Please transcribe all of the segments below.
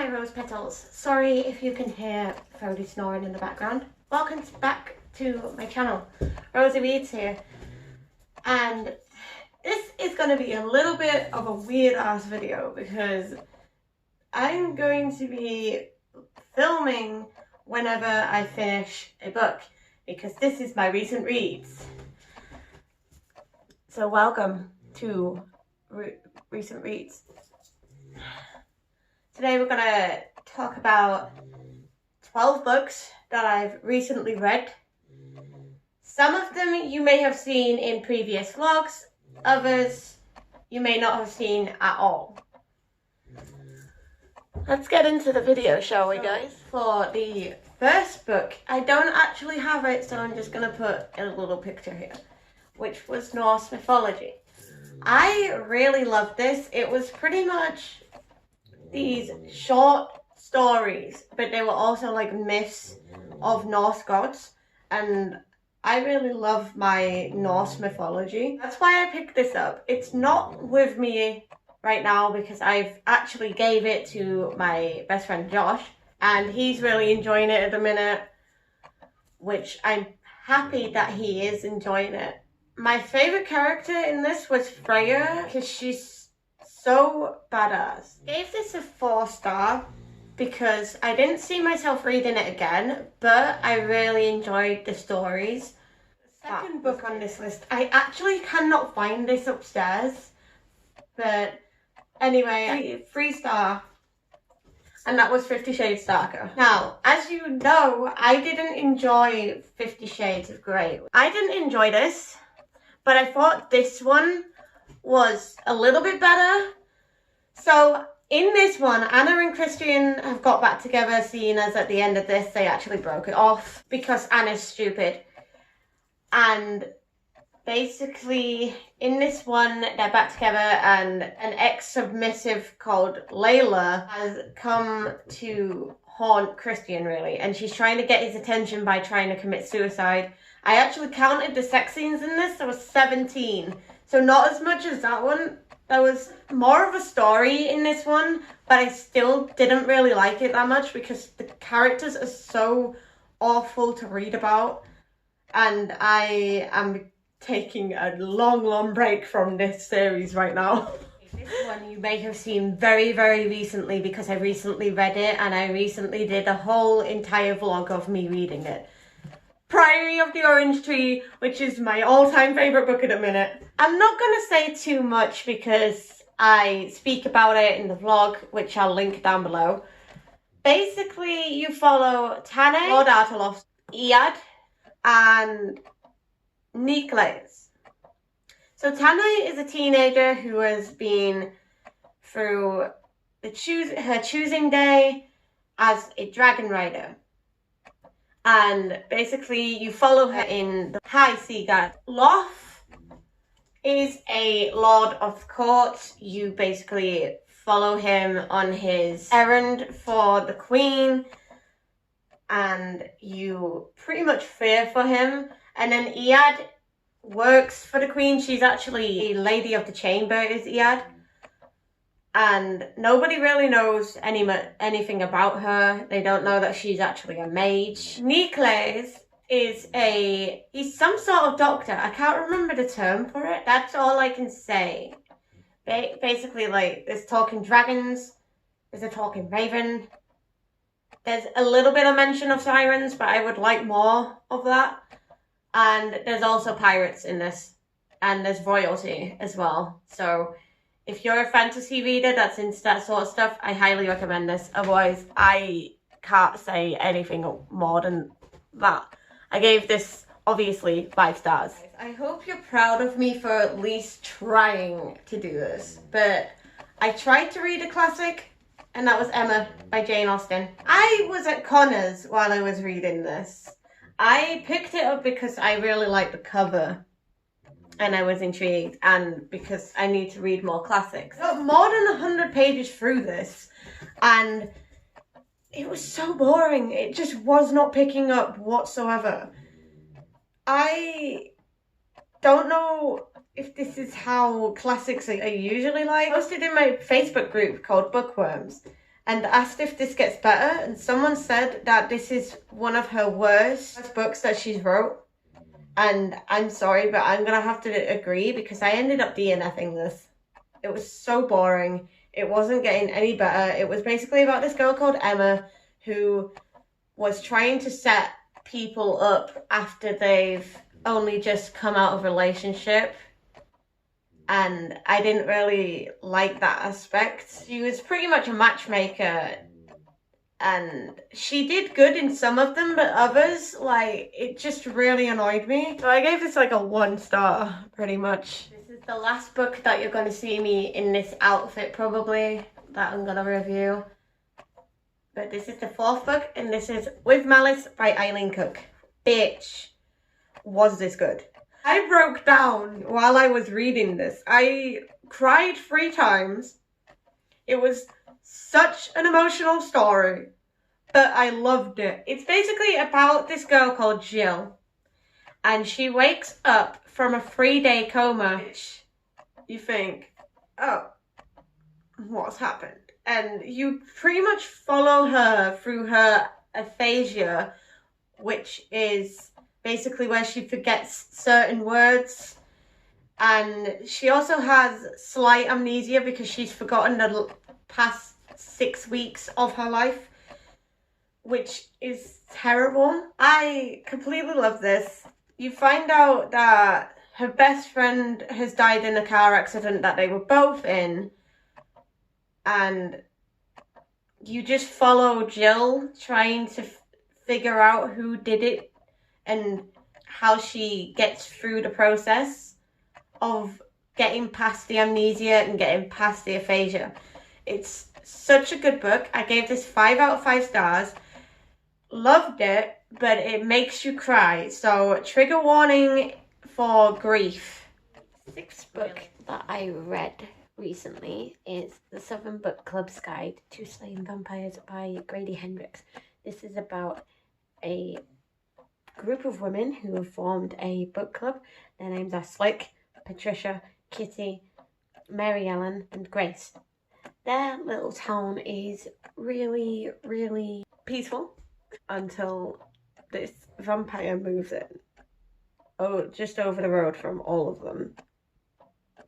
Hi rose petals, sorry if you can hear Fody snoring in the background. Welcome back to my channel. Rosie Reads here, and this is going to be a little bit of a weird ass video because I'm going to be filming whenever I finish a book because this is my recent reads. So welcome to recent reads. Today we're going to talk about 12 books that I've recently read. Some of them you may have seen in previous vlogs, others you may not have seen at all. Let's get into the video, shall we guys? For the first book, I don't actually have it, so I'm just going to put a little picture here, which was Norse mythology. I really loved this. It was pretty much these short stories, but they were also like myths of Norse gods, and I really love my Norse mythology. That's why I picked this up. It's not with me right now because I've actually gave it to my best friend Josh, and he's really enjoying it at the minute, which I'm happy that he is enjoying it. My favorite character in this was Freya because she's so badass. Gave this a 4-star because I didn't see myself reading it again, but I really enjoyed the stories. The second book on this list, I actually cannot find this upstairs, but anyway, 3-star, and that was 50 Shades Darker. Now, as you know, I didn't enjoy 50 Shades of Grey. I didn't enjoy this, but I thought this one was a little bit better. So in this one, Anna and Christian have got back together, seeing as at the end of this they actually broke it off because Anna's stupid. And basically in this one they're back together, and an ex-submissive called Layla has come to haunt Christian really, and she's trying to get his attention by trying to commit suicide. I actually counted the sex scenes in this. There was 17. So not as much as that one. There was more of a story in this one, but I still didn't really like it that much because the characters are so awful to read about. And I am taking a long break from this series right now. This one you may have seen very recently because I recently read it, and I recently did a whole entire vlog of me reading it. Priory of the Orange Tree, which is my all-time favourite book at the minute. I'm not going to say too much because I speak about it in the vlog, which I'll link down below. Basically, you follow Tane, Lord Artelof, Iad, and Niklas. So Tane is a teenager who has been through her choosing day as a dragon rider. And basically you follow her in the High Seaguard. Loth is a lord of court. You basically follow him on his errand for the queen, and you pretty much fear for him. And then Iad works for the queen. She's actually a lady of the chamber, is Iad. And nobody really knows anything about her. They don't know that she's actually a mage. Niklas is he's some sort of doctor. I can't remember the term for it. That's all I can say. Basically, like, there's talking dragons, there's a talking raven. There's a little bit of mention of sirens, but I would like more of that. And there's also pirates in this. And there's royalty as well. So if you're a fantasy reader that's into that sort of stuff, I highly recommend this. Otherwise, I can't say anything more than that. I gave this, obviously, 5 stars. I hope you're proud of me for at least trying to do this. But I tried to read a classic, and that was Emma by Jane Austen. I was at Connor's while I was reading this. I picked it up because I really liked the cover. And I was intrigued, and because I need to read more classics. I got more than 100 pages through this, and it was so boring. It just was not picking up whatsoever. I don't know if this is how classics are usually like. I posted in my Facebook group called Bookworms, and asked if this gets better, and someone said that this is one of her worst books that she's wrote. And I'm sorry, but I'm gonna have to agree, because I ended up DNFing this. It was so boring. It wasn't getting any better. It was basically about this girl called Emma who was trying to set people up after they've only just come out of a relationship. And I didn't really like that aspect. She was pretty much a matchmaker, and she did good in some of them, but others, like, it just really annoyed me. So I gave this like a 1 star, pretty much. This is the last book that you're going to see me in this outfit, probably, that I'm going to review. But this is the 4th book, and this is With Malice by Eileen Cook. Bitch, was this good. I broke down while I was reading this. I cried 3 times. It was such an emotional story, but I loved it. It's basically about this girl called Jill, and she wakes up from a 3-day coma. You think, oh, what's happened? And you pretty much follow her through her aphasia, which is basically where she forgets certain words. And she also has slight amnesia because she's forgotten the past 6 weeks of her life, which is terrible. I completely love this. You find out that her best friend has died in a car accident that they were both in, and you just follow Jill trying to figure out who did it and how she gets through the process of getting past the amnesia and getting past the aphasia. It's such a good book. I gave this 5 out of 5 stars. Loved it, but it makes you cry. So trigger warning for grief. 6th book that I read recently is The Southern Book Club's Guide to Slaying Vampires by Grady Hendrix. This is about a group of women who have formed a book club. Their names are Slick, Patricia, Kitty, Mary Ellen, and Grace. Their little town is really, really peaceful until this vampire moves in. Oh, just over the road from all of them,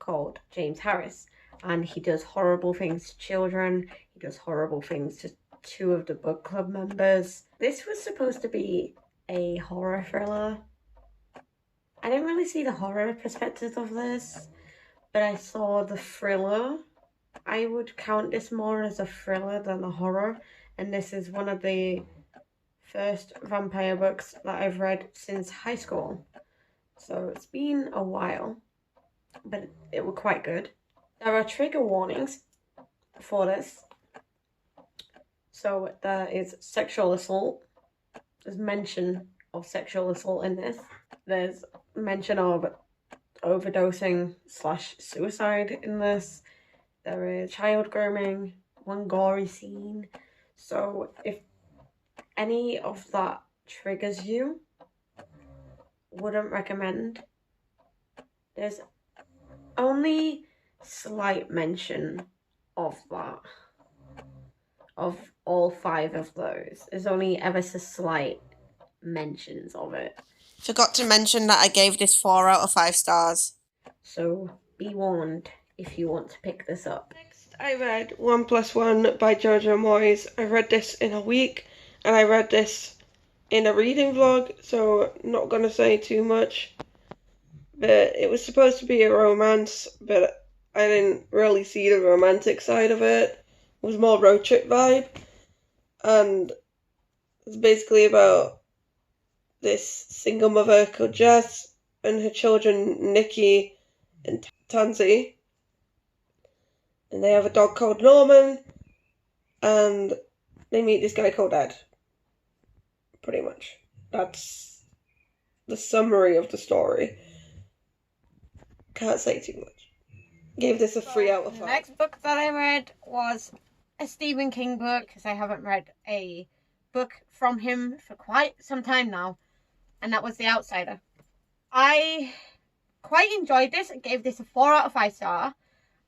called James Harris. And he does horrible things to children. He does horrible things to 2 of the book club members. This was supposed to be a horror thriller. I didn't really see the horror perspective of this, but I saw the thriller. I would count this more as a thriller than a horror, and this is one of the first vampire books that I've read since high school. So it's been a while, but it was quite good. There are trigger warnings for this. So there is sexual assault. There's mention of sexual assault in this. There's mention of overdosing / suicide in this. There is child grooming, 1 gory scene. So if any of that triggers you, wouldn't recommend. There's only slight mention of that. Of all 5 of those. There's only ever so slight mentions of it. Forgot to mention that I gave this 4 out of 5 stars. So be warned if you want to pick this up. Next, I read 1+1 by Jojo Moyes. I read this in a week, and I read this in a reading vlog, so not gonna say too much. But it was supposed to be a romance, but I didn't really see the romantic side of it. It was more road trip vibe, and it's basically about this single mother called Jess and her children Nikki and Tansy, and they have a dog called Norman, and they meet this guy called Ed. Pretty much. That's the summary of the story. Can't say too much. Gave this a 3 out of 5. The next book that I read was a Stephen King book, because I haven't read a book from him for quite some time now, and that was The Outsider. I quite enjoyed this and gave this a 4 out of 5 star.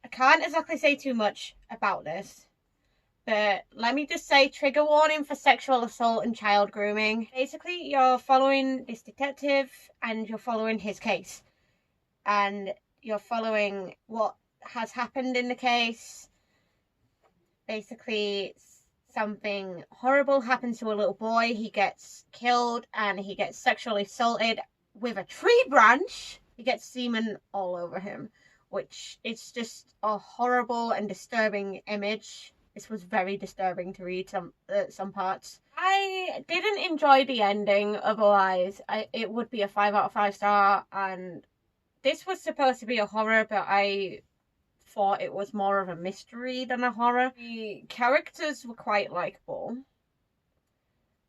I can't exactly say too much about this, But let me just say, trigger warning for sexual assault and child grooming. Basically, you're following this detective and you're following his case. And you're following what has happened in the case. Basically, something horrible happens to a little boy. He gets killed and he gets sexually assaulted with a tree branch. He gets semen all over him, which is just a horrible and disturbing image. This was very disturbing to read some parts. I didn't enjoy the ending, otherwise it would be a 5 out of 5 star, and this was supposed to be a horror, but I thought it was more of a mystery than a horror. The characters were quite likable,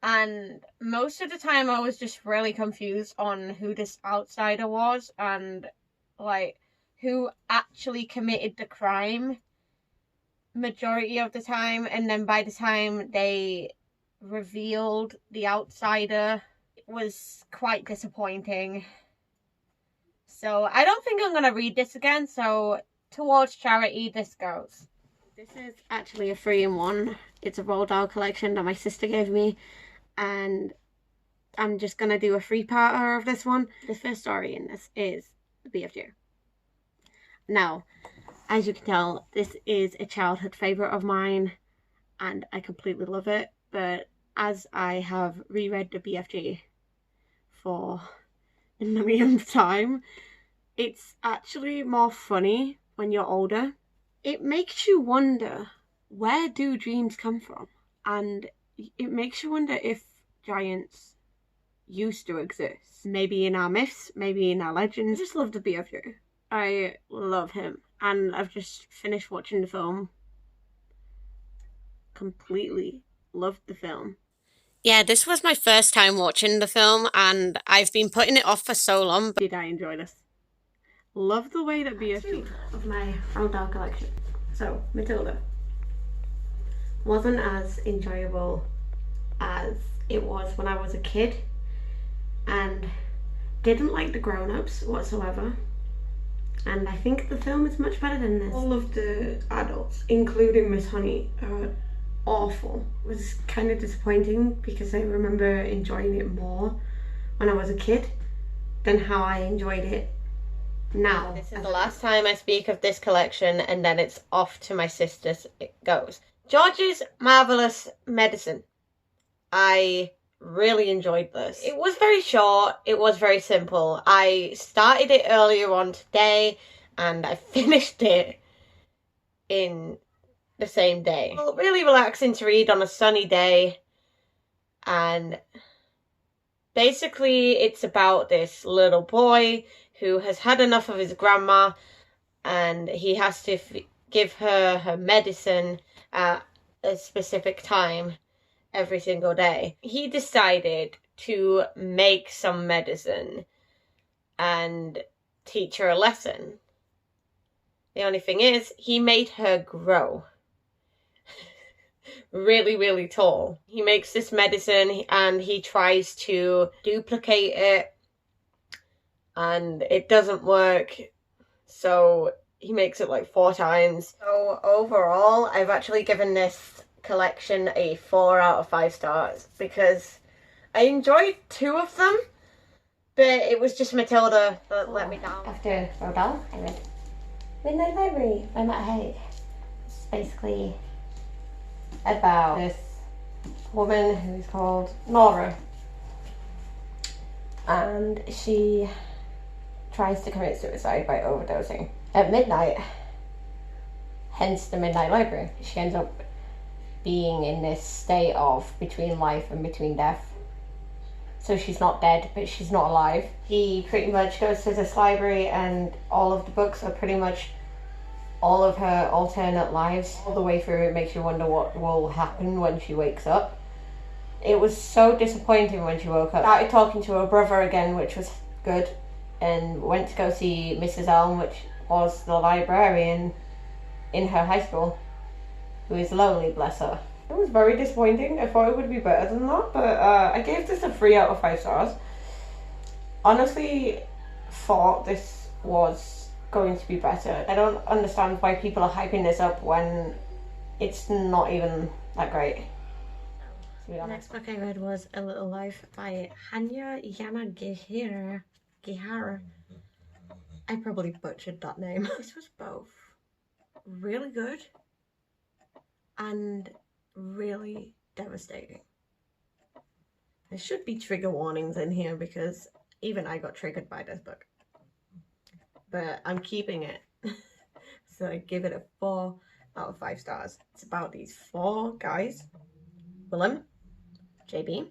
and most of the time I was just really confused on who this outsider was and like who actually committed the crime majority of the time. And then by the time they revealed the outsider, it was quite disappointing. So I don't think I'm gonna read this again, so towards charity this goes. This is actually a 3-in-1. It's a Roald Dahl collection that my sister gave me, and I'm just gonna do a 3-parter of this one. The first story in this is the BFG. Now, as you can tell, this is a childhood favourite of mine and I completely love it, but as I have reread the BFG for a millionth time, it's actually more funny when you're older. It makes you wonder, where do dreams come from? And it makes you wonder if giants used to exist. Maybe in our myths, maybe in our legends. I just love the BFG. I love him. And I've just finished watching the film. Completely loved the film. Yeah, this was my first time watching the film, and I've been putting it off for so long. But did I enjoy this? Love the way that BFG of my Roald Dahl collection. So, Matilda wasn't as enjoyable as it was when I was a kid, and didn't like the grown-ups whatsoever. And I think the film is much better than this. All of the adults, including Miss Honey, are awful. It was kind of disappointing because I remember enjoying it more when I was a kid than how I enjoyed it now. This is the last time I speak of this collection, and then it's off to my sisters it goes. George's Marvelous Medicine. I really enjoyed this. It was very short, it was very simple. I started it earlier on today and I finished it in the same day. Well, really relaxing to read on a sunny day, and basically it's about this little boy who has had enough of his grandma and he has to give her medicine at a specific time every single day. He decided to make some medicine and teach her a lesson. The only thing is, he made her grow really, really tall. He makes this medicine and he tries to duplicate it and it doesn't work, so he makes it like 4 times. So overall, I've actually given this collection a 4 out of 5 stars because I enjoyed 2 of them, but it was just Matilda that let me down. After Roald Dahl, I read Midnight Library by Matt Haig. It's basically about this woman who's called Nora, and she tries to commit suicide by overdosing at midnight, hence the Midnight Library. She ends up being in this state of between life and between death. So she's not dead, but she's not alive. He pretty much goes to this library and all of the books are pretty much all of her alternate lives. All the way through, it makes you wonder what will happen when she wakes up. It was so disappointing when she woke up. Started talking to her brother again, which was good, and went to go see Mrs. Elm, which was the librarian in her high school, who is lonely, bless her. It was very disappointing. I thought it would be better than that, but I gave this a 3 out of 5 stars. Honestly, thought this was going to be better. I don't understand why people are hyping this up when it's not even that great. The next book I read was A Little Life by Hanya Yamagihara. I probably butchered that name. This was both really good and really devastating. There should be trigger warnings in here because even I got triggered by this book. But I'm keeping it. So I give it a 4 out of 5 stars. It's about these 4 guys. Willem, JB,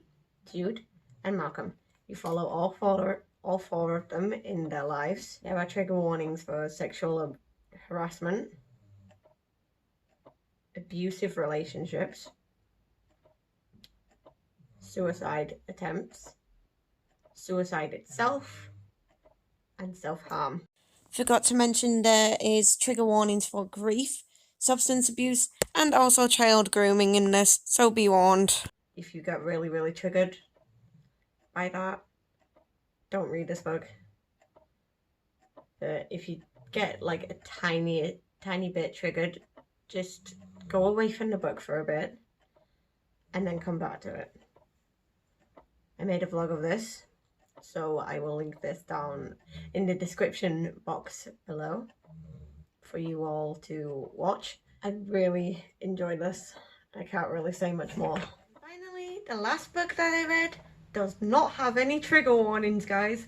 Jude, and Malcolm. You follow all four of them in their lives. There are trigger warnings for sexual harassment, abusive relationships, suicide attempts, suicide itself, and self-harm. Forgot to mention there is trigger warnings for grief, substance abuse, and also child grooming in this, so be warned. If you get really, really triggered by that, don't read this book. If you get like a tiny bit triggered, just go away from the book for a bit and then come back to it. I made a vlog of this, so I will link this down in the description box below for you all to watch. I really enjoyed this. I can't really say much more. Finally, the last book that I read does not have any trigger warnings, guys.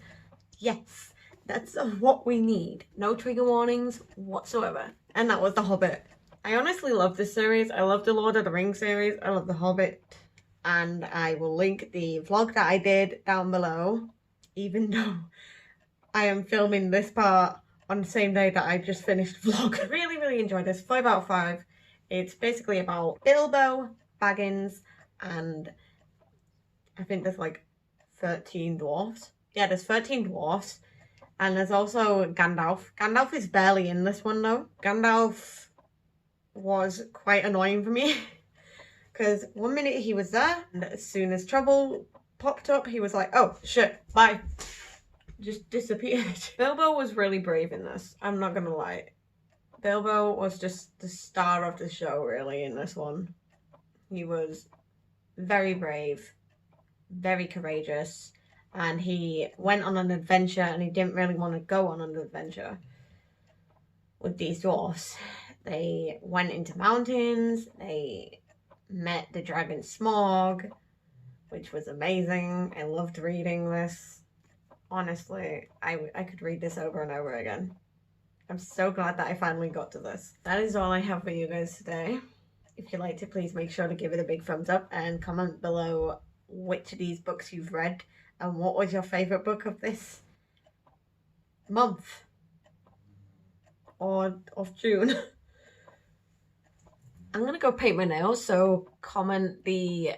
Yes, that's what we need. No trigger warnings whatsoever. And that was The Hobbit. I honestly love this series. I love the Lord of the Rings series. I love The Hobbit. And I will link the vlog that I did down below, even though I am filming this part on the same day that I just finished the vlog. I really, really enjoyed this. 5 out of 5. It's basically about Bilbo Baggins and I think there's like 13 dwarfs. Yeah, there's 13 dwarfs. And there's also Gandalf. Gandalf is barely in this one though. Gandalf was quite annoying for me. Because one minute he was there, and as soon as trouble popped up, he was like, oh shit, bye. Just disappeared. Bilbo was really brave in this, I'm not gonna lie. Bilbo was just the star of the show really in this one. He was very brave, very courageous, and he went on an adventure and he didn't really want to go on an adventure with these dwarfs. They went into mountains, they met the dragon Smaug, which was amazing. I loved reading this. Honestly, I could read this over and over again. I'm so glad that I finally got to this. That is all I have for you guys today. If you liked it, please make sure to give it a big thumbs up and comment below which of these books you've read and what was your favourite book of this month or of June. I'm gonna go paint my nails, so comment the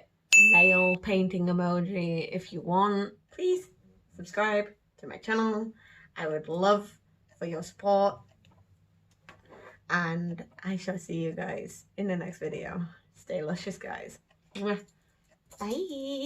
nail painting emoji if you want. Please subscribe to my channel. I would love for your support. And I shall see you guys in the next video. Stay luscious, guys. Bye.